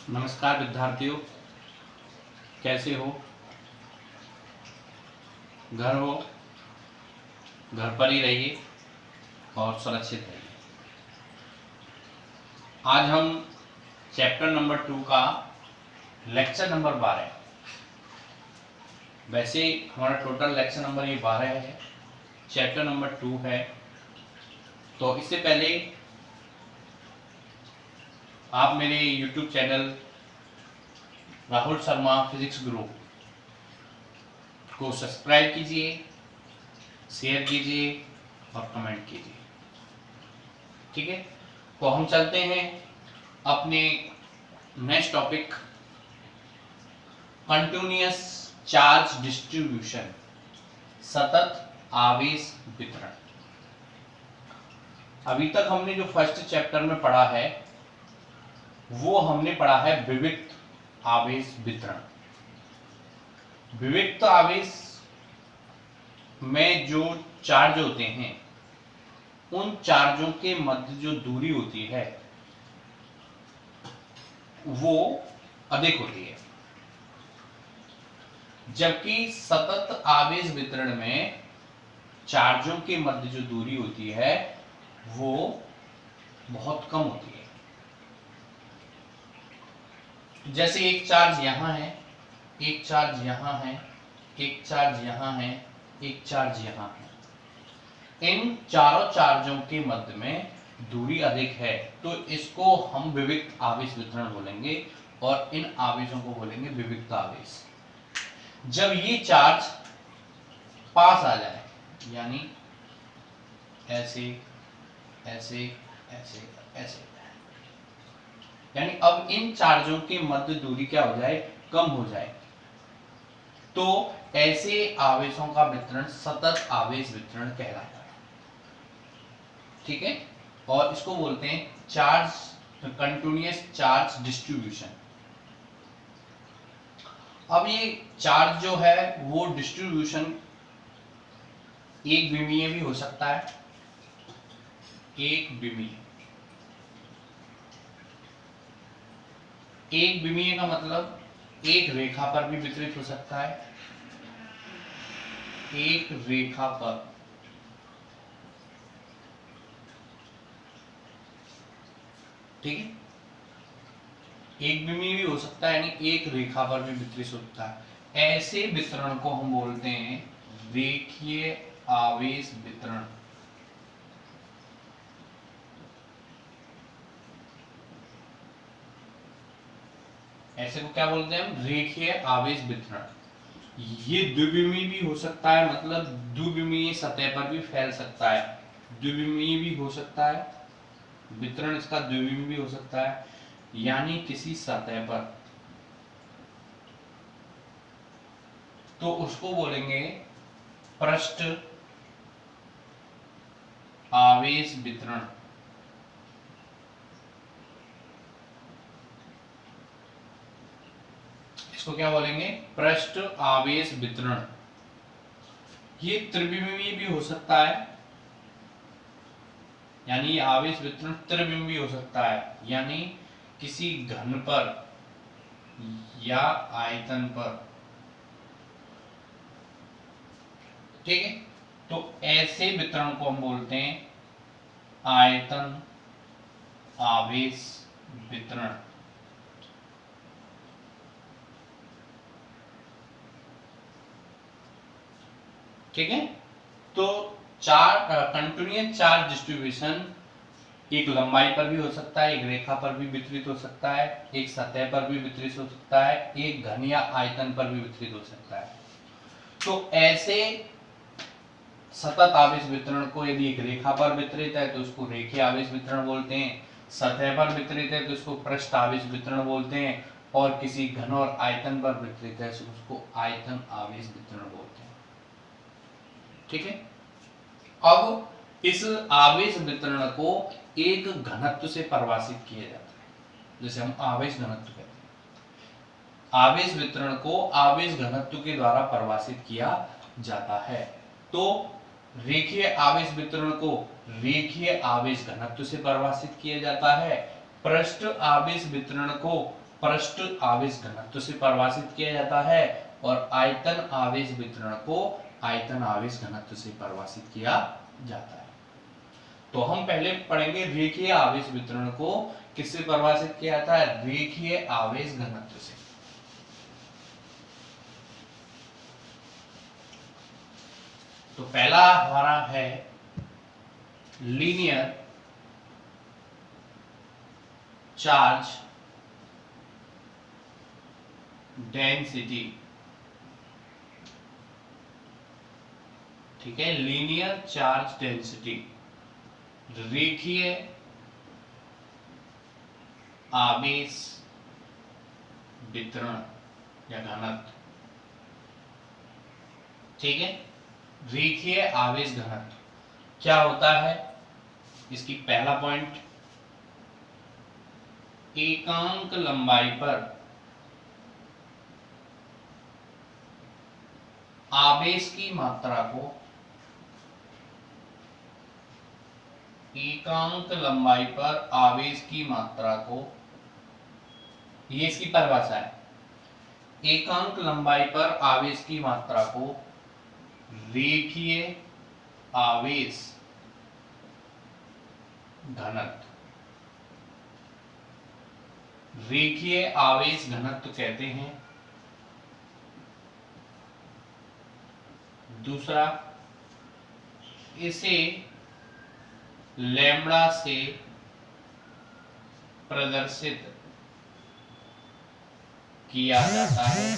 नमस्कार विद्यार्थियों, कैसे हो? घर हो, घर पर ही रहिए और सुरक्षित रहिए। आज हम चैप्टर नंबर 2 का लेक्चर नंबर 12, वैसे हमारा टोटल लेक्चर नंबर ये 12 है, चैप्टर नंबर 2 है। तो इससे पहले आप मेरे YouTube channel Rahul Sharma physics group को सब्सक्राइब कीजिए, शेयर कीजिए और कमेंट कीजिए। ठीक है, तो हम चलते हैं अपने next topic, continuous charge distribution, सतत आवेश वितरण। अभी तक हमने जो फर्स्ट चैप्टर में पढ़ा है वो हमने पढ़ा है विविक्त आवेश वितरण। विविक्त आवेश में जो चार्ज होते हैं उन चार्जों के मध्य जो दूरी होती है वो अधिक होती है, जबकि सतत आवेश वितरण में चार्जों के मध्य जो दूरी होती है वो बहुत कम होती है। जैसे एक चार्ज यहां है, एक चार्ज यहां है, एक चार्ज यहां है, एक चार्ज यहां है। इन चारों चार्जों के मध्य में दूरी अधिक है तो इसको हम विविक्त आवेश वितरण बोलेंगे और इन आवेशों को बोलेंगे विविक्त आवेश। जब ये चार्ज पास आ जाए, यानी ऐसे ऐसे ऐसे ऐसे, यानी अब इन चार्जों के मध्य दूरी क्या हो जाए, कम हो जाए, तो ऐसे आवेशों का वितरण सतत आवेश वितरण कहलाता है। ठीक है, और इसको बोलते हैं चार्ज कंटिन्यूअस चार्ज डिस्ट्रीब्यूशन। अब ये चार्ज जो है वो डिस्ट्रीब्यूशन एक विमीय भी हो सकता है, एक विमीय। एक विमीय का मतलब एक रेखा पर भी वितरित हो सकता है, एक रेखा पर। ठीक है, एक विमीय भी हो सकता है, यानी एक रेखा पर भी वितरित होता है। ऐसे वितरण को हम बोलते हैं रेखीय आवेश वितरण। ऐसे को क्या बोलते हैं हम, रेखीय आवेश वितरण। ये द्विविमीय भी हो सकता है, मतलब द्विविमीय सतह पर भी फैल सकता है, द्विविमीय भी हो सकता है, वितरण इसका द्विविमीय भी हो सकता है, यानी किसी सतह पर, तो उसको बोलेंगे पृष्ठ आवेश वितरण। इसको क्या बोलेंगे, पृष्ठ आवेश वितरण। ये त्रिविमीय भी हो सकता है, यानी आवेश वितरण त्रिविमीय हो सकता है, यानी किसी घन पर या आयतन पर। ठीक है, तो ऐसे वितरण को हम बोलते हैं आयतन आवेश वितरण। ठीक है, तो कंटिन्यूअस चार्ज डिस्ट्रीब्यूशन एक लंबाई पर भी हो सकता है, एक रेखा पर भी वितरित हो सकता है, एक सतह पर भी वितरित हो सकता है, एक घन या आयतन पर भी वितरित हो सकता है। तो ऐसे सतत आवेश वितरण को यदि एक रेखा पर वितरित है तो उसको रेखीय आवेश वितरण बोलते हैं, सतह पर वितरित है तो उसको पृष्ठ आवेश वितरण बोलते हैं, और किसी घन और आयतन पर वितरित है तो उसको आयतन आवेश वितरण बोलते हैं। ठीक है, अब इस आवेश वितरण को एक घनत्व से परिभाषित किया जाता है, जैसे हम आवेश घनत्व कहते हैं। आवेश वितरण को आवेश घनत्व के द्वारा परिभाषित किया जाता है। तो रेखीय आवेश वितरण को रेखीय आवेश घनत्व से परिभाषित किया जाता है, पृष्ठ आवेश वितरण को पृष्ठ आवेश घनत्व से परिभाषित किया जाता है और आयतन आवेश वितरण को आयतन आवेश घनत्व से परिभाषित किया जाता है। तो हम पहले पढ़ेंगे रेखीय आवेश वितरण को किससे परिभाषित किया जाता है, रेखीय आवेश घनत्व से। तो पहला हमारा है लीनियर चार्ज डेंसिटी। ठीक है, लीनियर चार्ज डेंसिटी, रेखीय आवेश वितरण या घनत्व। ठीक है, रेखीय आवेश घनत्व क्या होता है, इसकी पहला पॉइंट, एकांक लंबाई पर आवेश की मात्रा को, एकांक लंबाई पर आवेश की मात्रा को, ये इसकी परिभाषा है, एकांक लंबाई पर आवेश की मात्रा को रेखीय आवेश घनत्व, रेखीय आवेश घनत्व कहते हैं। दूसरा, इसे लैम्ब्डा से प्रदर्शित किया जाता है,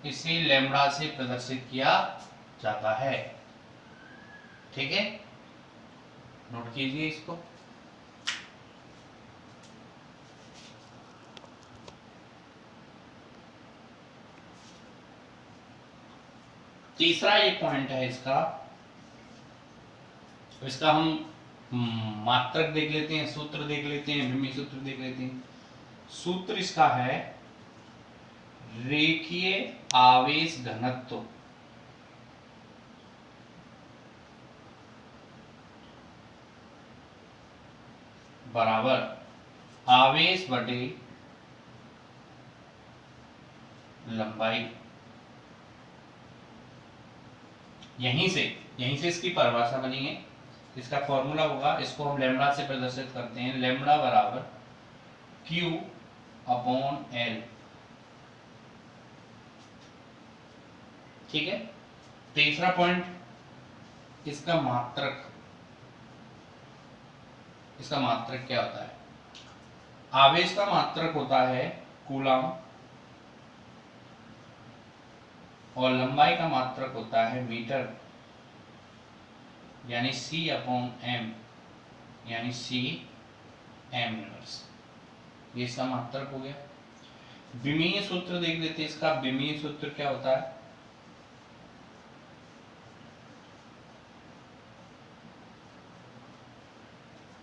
इसे लैम्ब्डा से प्रदर्शित किया जाता है। ठीक है, नोट कीजिए इसको। तीसरा ये पॉइंट है इसका हम मात्रक देख लेते हैं, सूत्र देख लेते हैं, विमीय सूत्र देख लेते हैं। सूत्र इसका है रेखीय आवेश घनत्व बराबर आवेश बटे लंबाई। यहीं से इसकी परिभाषा बनी है, इसका फॉर्मूला होगा, इसको हम लैम्ब्डा से प्रदर्शित करते हैं, लैम्ब्डा बराबर Q अपॉन L। ठीक है, तीसरा पॉइंट, इसका मात्रक क्या होता है, आवेश का मात्रक होता है कूलम और लंबाई का मात्रक होता है मीटर, यानी C अपॉन M, यानी C M इनवर्स। ये इसका मात्रक हो गया। विमीय सूत्र देख लेते हैं, इसका विमीय सूत्र क्या होता है,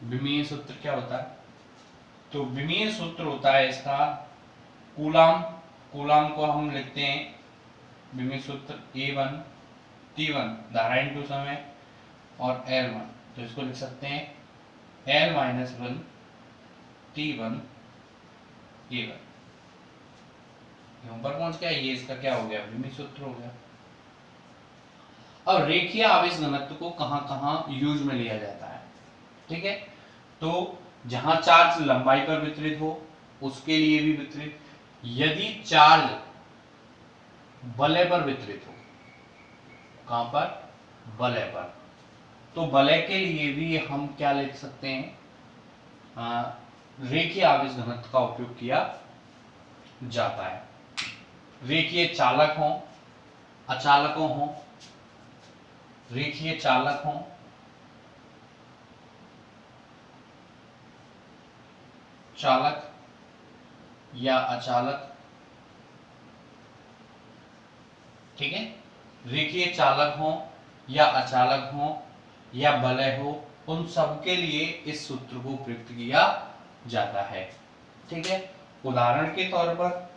विमीय सूत्र क्या होता है, तो विमीय सूत्र होता है इसका कूलम को हम लिखते हैं विमीय सूत्र A1 T1 धारा इंटू समय और L1, तो इसको लिख सकते हैं L माइनस 1 T1 A1। ऊपर पहुंच गया, ये इसका क्या हो गया, विमीय सूत्र हो गया। अब रेखीय आवेश घनत्व को कहां कहां यूज में लिया जाता है। ठीक है, तो जहां चार्ज लंबाई पर वितरित हो उसके लिए भी वितरित, यदि चार्ज वलय पर वितरित हो, कहां पर, वलय पर, तो वलय के लिए भी हम क्या लिख सकते हैं, रेखीय आवेश घनत्व का उपयोग किया जाता है। रेखीय चालक हो, अचालकों हो, रेखीय चालक हो, चालक या अचालक। ठीक है, रेखीय चालक हो या अचालक हो या वलय हो, उन सब के लिए इस सूत्र को प्रयुक्त किया जाता है। ठीक है, उदाहरण के तौर पर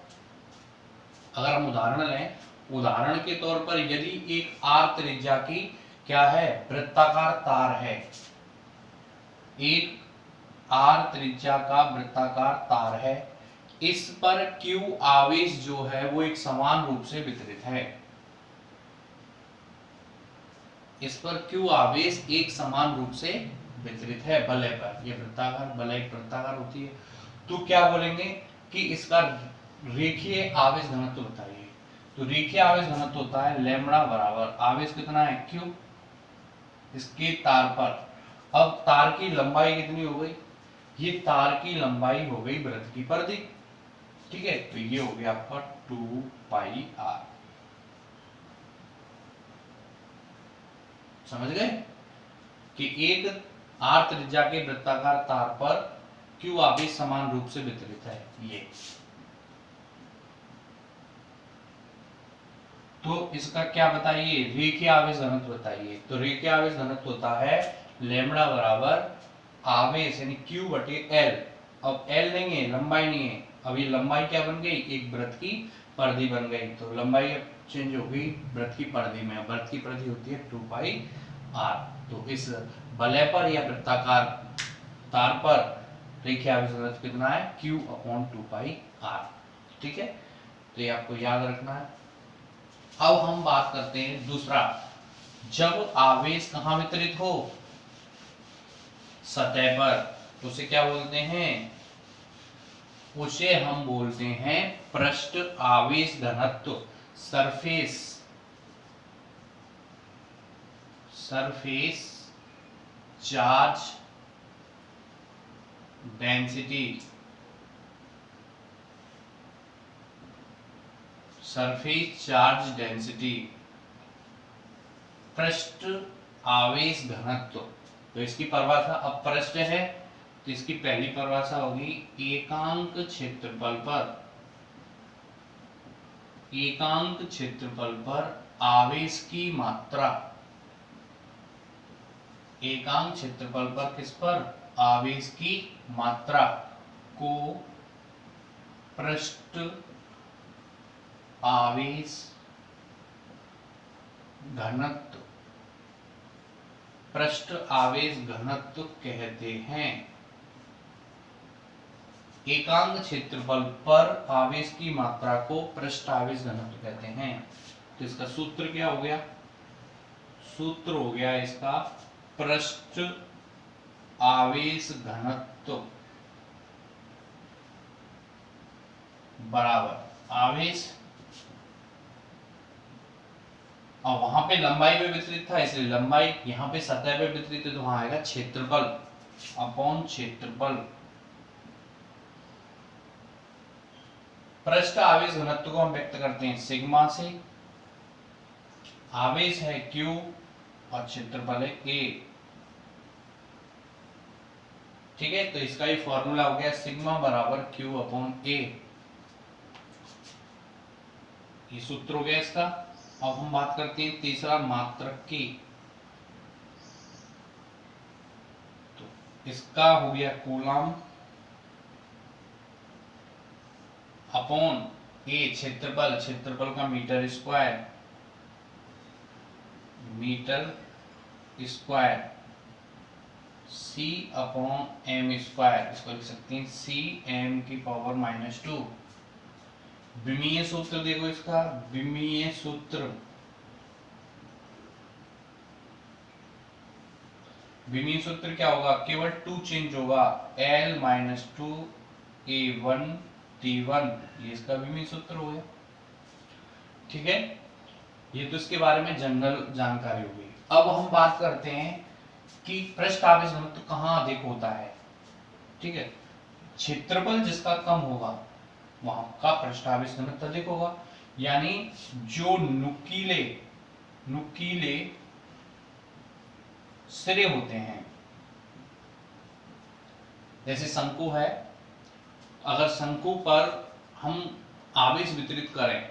अगर हम उदाहरण लें, उदाहरण के तौर पर यदि एक आर त्रिज्या की क्या है, वृत्ताकार तार है, एक r त्रिज्या का वृत्ताकार तार है, इस पर q आवेश जो है वो एक समान रूप से वितरित है। इस पर q आवेश एक समान रूप से वितरित है वलय पर। ये वृत्ताकार, वलय एक वृत्ताकार होती है। तो क्या बोलेंगे कि इसका रेखीय आवेश घनत्व बताइए। तो रेखीय आवेश घनत्व होता है लैम्बडा बराबर आवेश कितना है q इसके तार पर। अब तार की लंबाई कितनी हो गई, ये तार की लंबाई हो गई वृत्त की परिधि, ठीक है। तो ये हो गया आपका 2 पाई r। समझ गए कि एक r त्रिज्या के वृत्ताकार तार पर q आवेश समान रूप से वितरित है। ये तो इसका क्या बताइए, रेखीय आवेश घनत्व बताइए। तो रेखीय आवेश घनत्व होता है लैम्बडा बराबर आवेश यानी q बटे l। अब l नहीं है, लंबाई नहीं है। अब ये लंबाई क्या बन गई, एक वृत्त की परिधि बन गई। तो लंबाई अब चेंज हो गई वृत्त की परिधि में। वृत्त की परिधि होती है 2 पाई r। तो इस वलय पर या वृत्ताकार तार पर रेखीय आवेश घनत्व कितना है, q अपॉन 2 पाई r। ठीक है, तो ये आपको याद रखना है। अब हम बात करते हैं दूसरा, जब आवेश कहां वितरित हो, सतह पर, तो उसे क्या बोलते हैं, उसे हम बोलते हैं पृष्ठ आवेश घनत्व, surface charge density. Surface charge density, पृष्ठ आवेश घनत्व। तो इसकी परिभाषा, अब पृष्ठ है तो इसकी पहली परिभाषा होगी एकांक क्षेत्रफल पर आवेश की मात्रा। एकांक क्षेत्रफल पर किस पर, आवेश की मात्रा को पृष्ठ आवेश घनत्व कहते हैं। एकांक क्षेत्रफल पर आवेश की मात्रा को पृष्ठ आवेश घनत्व कहते हैं। तो इसका सूत्र क्या हो गया, सूत्र हो गया इसका पृष्ठ आवेश घनत्व बराबर आवेश, और वहां पे लंबाई पे वितरित था इसलिए लंबाई, यहां पे सतह पे वितरित है तो वहां आएगा क्षेत्रफल अपॉन क्षेत्रफल। पृष्ठ आवेश घनत्व को हम व्यक्त करते हैं सिग्मा से। आवेश है q और क्षेत्रफल है a। ठीक है, तो इसका ये फॉर्मूला हो गया सिग्मा बराबर q अपॉन a। ये सूत्र हो गया इसका। अब हम बात करते हैं तीसरा, मात्रक की। तो इसका हो गया कूलम अपॉन ए, क्षेत्रफल का metre square, c upon M square. इसको लिख सकते हैं c m की पावर -2। विमीय सूत्र देखो इसका, विमीय सूत्र क्या होगा, केवल 2 चेंज होगा, l - 2 a1 t1। ये इसका विमीय सूत्र हो गया। ठीक है, ये तो इसके बारे में जनरल जानकारी हो गई। अब हम बात करते हैं कि पृष्ठ आवेश घनत्व कहां अधिक होता है। ठीक है, क्षेत्रफल जिसका कम होगा वहां का पृष्ठ आवेश घनत्व अधिक होगा। यानी जो नुकीले सिरे होते हैं, जैसे शंकु है, अगर शंकु पर हम आवेश वितरित करें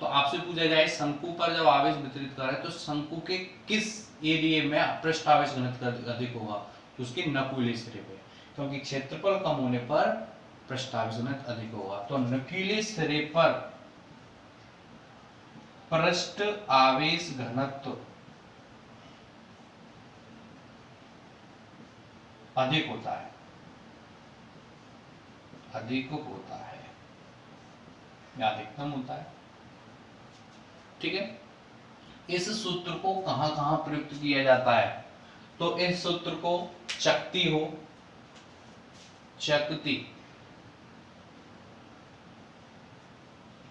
तो आपसे पूछा जाए शंकु पर जब आवेश वितरित करें तो शंकु के किस एरिया में पृष्ठ आवेश घनत्व अधिक होगा, तो उसके नुकीले सिरे पे, क्योंकि क्षेत्रफल कम होने पर पृष्ठ आवेश घनत्व अधिक होगा। तो नुकीले सिरे पर पृष्ठ आवेश घनत्व अधिक होता है, अधिक होता है या अधिकतम होता है। ठीक है, इस सूत्र को कहां कहां प्रयुक्त किया जाता है? तो इस सूत्र को चकती हो, चकती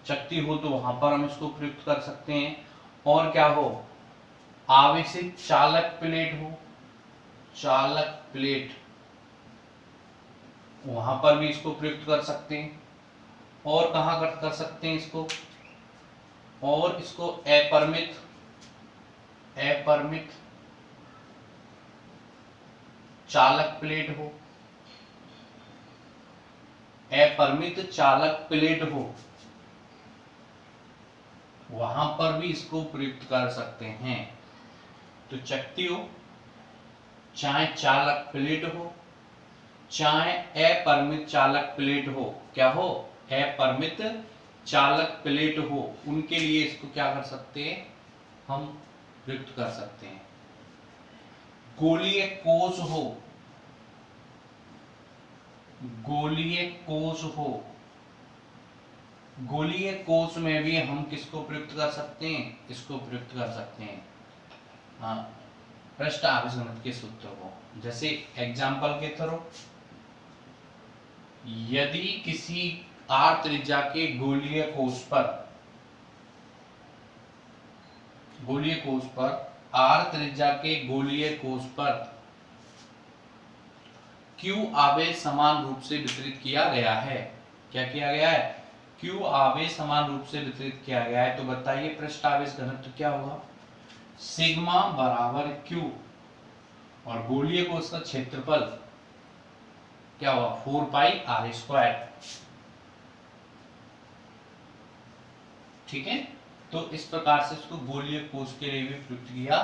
चकती हो तो वहां पर हम इसको प्रयुक्त कर सकते हैं। और क्या हो, आवेशित चालक प्लेट हो, चालक प्लेट, वहां पर भी इसको प्रयुक्त कर सकते हैं। और कहां कर सकते हैं इसको? और इसको अपरिमित, अपरिमित चालक प्लेट हो, अपरिमित चालक प्लेट हो, वहां पर भी इसको प्रयुक्त कर सकते हैं। तो चकती हो, चाहे चालक प्लेट हो, चाहे अपरिमित चालक प्लेट हो, क्या हो, अपरिमित चालक प्लेट हो, उनके लिए इसको क्या कर सकते हैं, हम प्रयुक्त कर सकते हैं। गोलीय कोष हो, गोलीय कोष हो, गोलीय कोष में भी हम किसको प्रयुक्त कर सकते हैं, इसको प्रयुक्त कर सकते हैं, हाँ, पृष्ठ आवेश घनत्व के सूत्र को। जैसे एग्जाम्पल के थ्रू, यदि किसी r त्रिज्या के गोलीय कोष पर, गोलीय कोष पर, r त्रिज्या के गोलीय कोष पर q आवेश समान रूप से वितरित किया गया है, क्या किया गया है, q आवेश समान रूप से वितरित किया गया है, तो बताइए पृष्ठ आवेश घनत्व क्या होगा, सिग्मा बराबर q, और गोलीय कोष का क्षेत्रफल क्या होगा, 4 पाई r स्क्वायर। ठीक है, तो इस प्रकार से इसको गोलीय कोष के लिए भी प्रयुक्त किया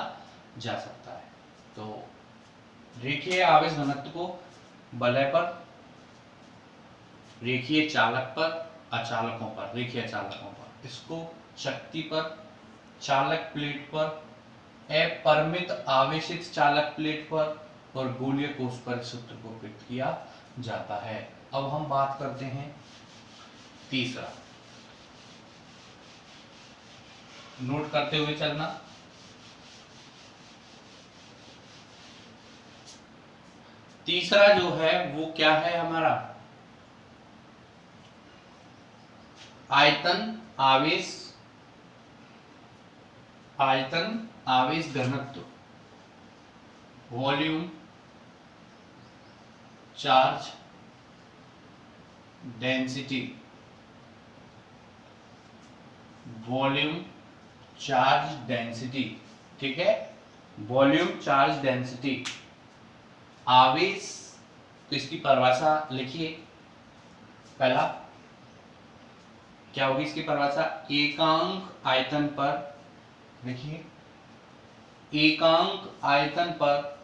जा सकता है। तो रेखीय आवेश घनत्व को वलय पर, रेखीय चालक पर, अचालकों पर, रेखीय चालकों पर, इसको शक्ति पर, चालक प्लेट पर, अपरिमित आवेशित चालक प्लेट पर और गोलीय कोष पर सूत्र को प्रयुक्त किया जाता है। अब हम बात करते हैं तीसरा, नोट करते हुए चलना। तीसरा जो है वो क्या है हमारा, आयतन आवेश, आयतन आवेश घनत्व, volume charge density, volume charge density. ठीक है, वॉल्यूम चार्ज डेंसिटी, आवेश, तो इसकी परिभाषा लिखिए। पहला क्या होगी इसकी परिभाषा, एकांक आयतन पर, देखिए एकांक आयतन पर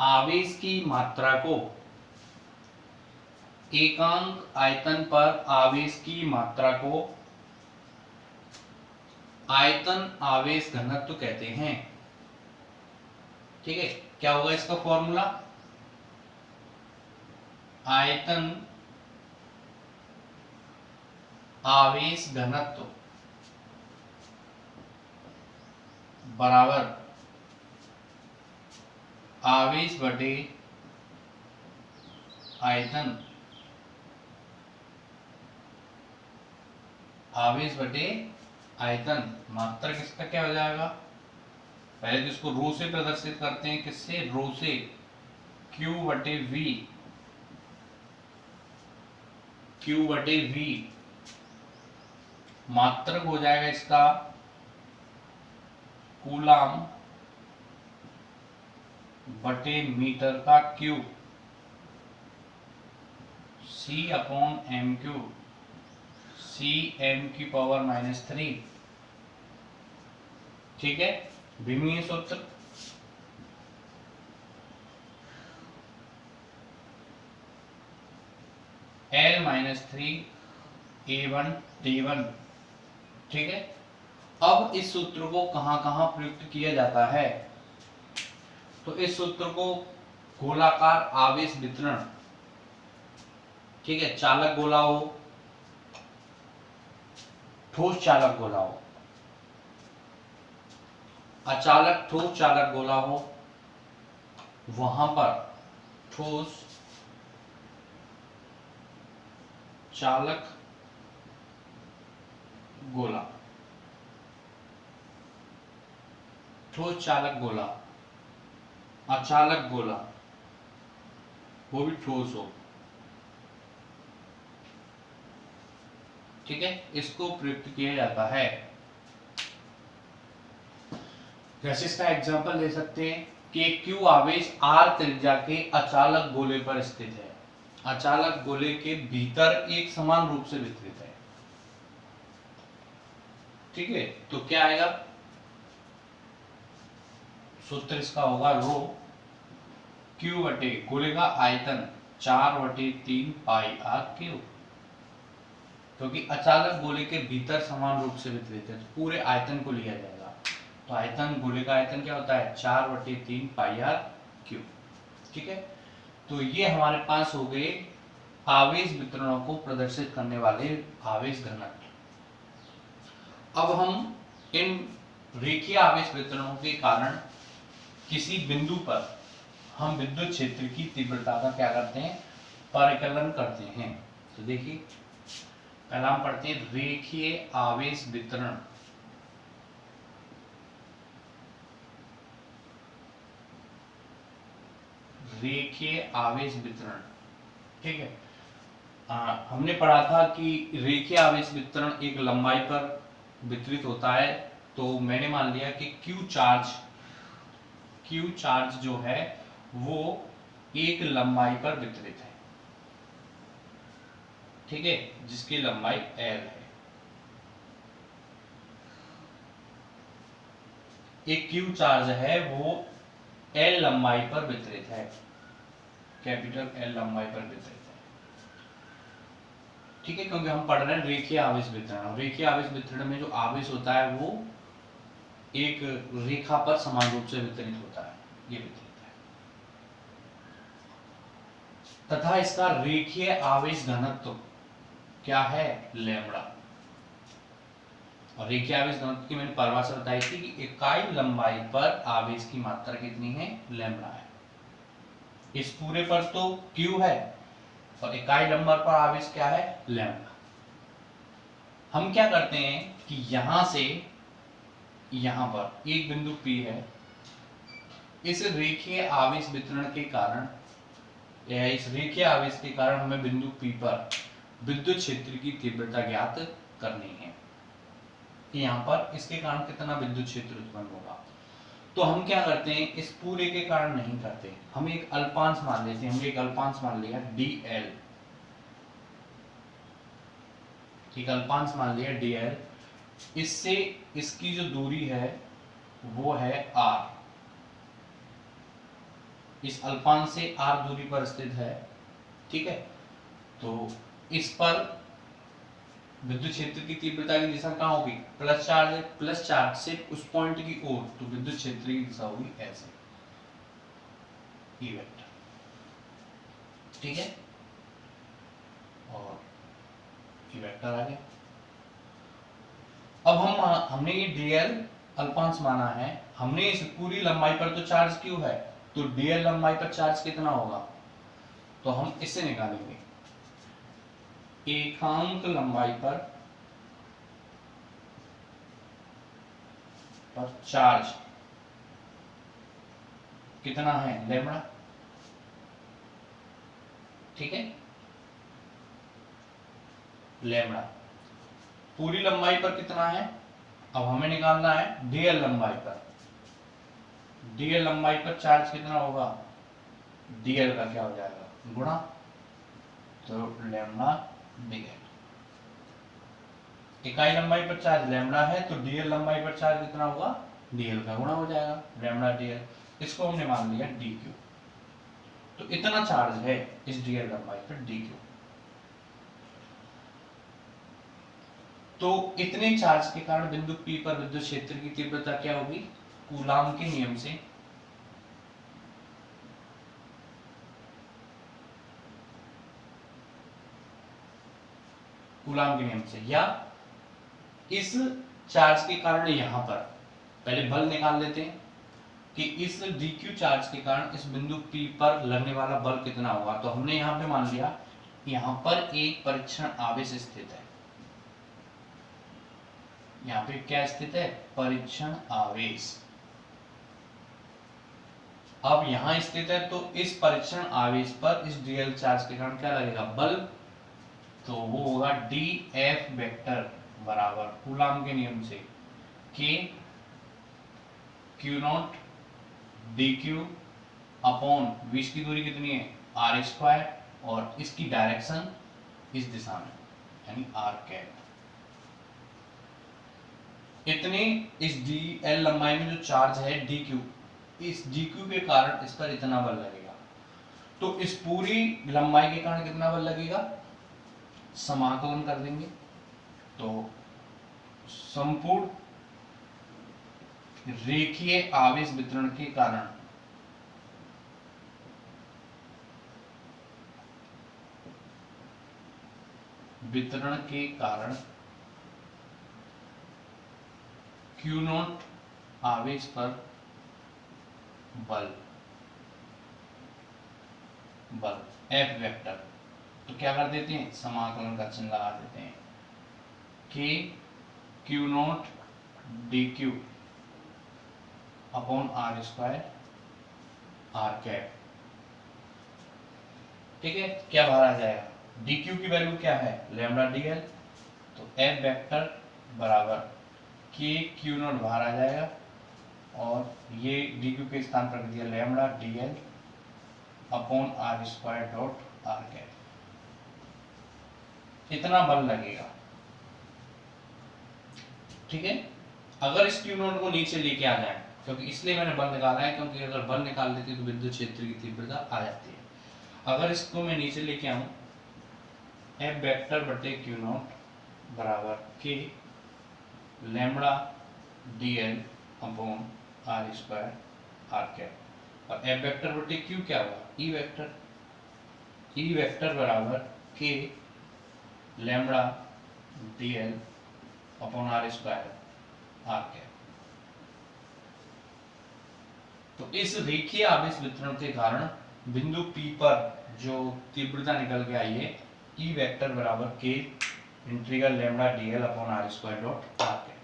आवेश की मात्रा को, एकांक आयतन पर आवेश की मात्रा को आयतन आवेश घनत्व कहते हैं। ठीक है, क्या होगा इसका फॉर्मूला, आयतन आवेश घनत्व बराबर आवेश बटे आयतन, आवेश बटे आयतन। मात्रक इसका क्या हो जाएगा, पहले तो इसको रो से प्रदर्शित करते हैं, किससे, रो से, Q बटे V, Q बटे V, मात्रक हो जाएगा इसका कूलाम बटे मीटर का cube, C upon M cube, C m की पावर -3। ठीक है, विमीय सूत्र, L-3 A1 T1। ठीक है, अब इस सूत्र को कहां कहां प्रयुक्त किया जाता है, तो इस सूत्र को गोलाकार आवेश वितरण, ठीक है, चालक गोला हो, ठोस चालक गोला हो, अचालक ठोस चालक गोला हो, वहां पर ठोस चालक गोला, ठोस चालक गोला, अचालक गोला, वो भी ठोस हो, ठीक है, इसको प्रयुक्त किया जाता है। जैसे इसका एग्जांपल ले सकते हैं कि एक क्यू आवेश r त्रिज्या के अचालक गोले पर स्थित है, अचालक गोले के भीतर एक समान रूप से वितरित है, ठीक है। तो क्या आएगा, सूत्र इसका होगा रो क्यू बटे गोले का आयतन 4/3 पाई आर क्यू, क्योंकि अचालक गोले के भीतर समान रूप से वितरित है तो पूरे आयतन को लिया जाएगा। तो आयतन, गोले का आयतन क्या होता है 4/3 पाई आर क्यू, ठीक है। तो ये हमारे पास हो गए आवेश वितरणों को प्रदर्शित करने वाले आवेश घनत्व। अब हम इन रेखीय आवेश वितरणों के कारण किसी बिंदु पर हम विद्युत क्षेत्र की तीव्रता का क्या करते हैं, परिकलन करते हैं। तो देखिए पहला हम पढ़ते हैं रेखीय आवेश वितरण। रेखीय आवेश वितरण, ठीक है। हमने पढ़ा था कि रेखीय आवेश वितरण एक लंबाई पर वितरित होता है। तो मैंने मान लिया कि क्यू चार्ज जो है वो एक लंबाई पर वितरित है, ठीक है, जिसकी लंबाई L है। एक क्यू चार्ज है वो L लंबाई पर वितरित है, कैपिटल L लंबाई पर वितरित है, ठीक है, क्योंकि हम पढ़ रहे हैं रेखीय आवेश वितरण। रेखीय आवेश वितरण में जो आवेश होता है वो एक रेखा पर समान रूप से वितरित होता है, ये वितरित है। तथा इसका रेखीय आवेश घनत्व क्या है, लैम्बडा। और रेखीय आवेश घनत्व की मैंने परिभाषा बताई थी कि इकाई लंबाई पर आवेश की मात्रा कितनी है, लैम्बडा है। इस पूरे पर तो Q है और इकाई लंबाई पर आवेश क्या है, लैम्बडा। हम क्या करते हैं कि यहां से यहां पर एक बिंदु P है, इस रेखीय आवेश वितरण के कारण या इस रेखीय आवेश के कारण हमें बिंदु P पर विद्युत क्षेत्र की तीव्रता ज्ञात करनी है कि यहां पर इसके कारण कितना विद्युत क्षेत्र उत्पन्न होगा। तो हम क्या करते हैं, इस पूरे के कारण नहीं करते, हम एक अल्पांश मान लेते हैं। हमने एक अल्पांश मान लिया dl, एक अल्पांश मान लिया dl, इससे इसकी जो दूरी है वो है r, इस अल्पांश से r दूरी पर स्थित है, ठीक है। तो इस पर विद्युत क्षेत्र की तीव्रता की दिशा कहाँ होगी, प्लस चार्ज है, प्लस चार्ज से उस पॉइंट की ओर, तो विद्युत क्षेत्र की दिशा होगी ऐसे, ई वेक्टर, ठीक है। और ई वेक्टर आ गया। अब हमने ये dl अल्पांश माना है, हमने इस पूरी लंबाई पर तो चार्ज q है, तो dl लंबाई पर चार्ज कितना होगा, तो हम इससे निकालेंगे एकांक लंबाई पर चार्ज कितना है, लैम्बडा, ठीक है, लैम्बडा। पूरी लंबाई पर कितना है, अब हमें निकालना है dl लंबाई पर, dl लंबाई पर चार्ज कितना होगा, dl का क्या हो जाएगा गुणा, तो लैम्बडा dl। इकाई लंबाई पर चार्ज लैम्बडा है तो dl लंबाई पर चार्ज कितना होगा, dl का गुणा हो जाएगा, लैम्बडा dl। इसको हमने मान लिया dq, तो इतना चार्ज है इस dl लंबाई पर dq। तो इतने चार्ज के कारण बिंदु P पर विद्युत क्षेत्र की तीव्रता क्या होगी, कूलाम के नियम से कूलाम के नियम से, या इस चार्ज के कारण यहां पर पहले बल निकाल लेते हैं कि इस dq चार्ज के कारण इस बिंदु P पर लगने वाला बल कितना होगा। तो हमने यहां पे मान लिया यहां पर एक परीक्षण आवेश स्थित है, यहां पे क्या स्थित है, परीक्षण आवेश। अब यहां स्थित है तो इस परीक्षण आवेश पर इस dl चार्ज के कारण क्या लगेगा, बल। तो वो होगा dF वेक्टर बराबर कूलाम के नियम से k q not dq upon बीच की दूरी कितनी है, r स्क्वायर, और इसकी डायरेक्शन इस दिशा में यानी r कैप। इतने इस dl लंबाई में जो चार्ज है dq, इस dq के कारण इस पर इतना बल लगेगा। तो इस पूरी लंबाई के कारण कितना बल लगेगा, समाकलन कर देंगे तो संपूर्ण रेखीय आवेश वितरण के कारण Q नॉट आवेश पर बल F वेक्टर। तो क्या कर देते हैं, समाकलन का चिन्ह लगा देते हैं, k q not dq upon r square r cap. ठीक है, क्या बाहर आ जाएगा, dq की वैल्यू क्या है, लैम्डा dl। तो F वेक्टर बराबर k q नॉट बाहर आ जाएगा और ये dq के स्थान पर दिया lambda dl upon r square dot r cap. इतना बल लगेगा। ठीक है, अगर इस q नॉट को नीचे लेके आ जाए, क्योंकि इसलिए मैंने बल निकाला है क्योंकि अगर बल निकाल लेते तो विद्युत क्षेत्र की तीव्रता आ जाती है। अगर इसको मैं नीचे लेके आऊं, F वेक्टर बटे q नॉट बराबर k lambda dl upon r square r cap, और F वेक्टर बटे q क्या होगा, E वेक्टर बराबर k lambda dl upon r square r cap. तो इस रेखीय आवेश वितरण के कारण बिंदु P पर जो तीव्रता निकल के आई है, E वेक्टर बराबर k integral lambda dl upon r square dot r cap.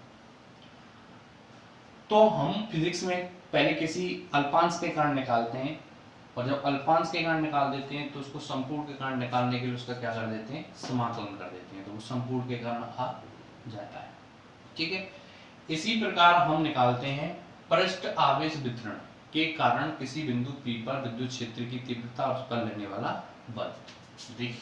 तो हम फिजिक्स में पहले किसी अल्पांश के कारण निकालते हैं, और जब अल्पांश के कारण निकाल देते हैं तो उसको संपूर्ण के कारण निकालने के लिए उसका क्या कर देते हैं, समाकलन कर देते हैं, तो वो संपूर्ण के कारण आ जाता है। ठीक है, इसी प्रकार हम निकालते हैं पृष्ठ आवेश वितरण के कारण किसी बिंदु P पर विद्युत क्षेत्र की तीव्रता और उस पर लगने वाला बल। देखिए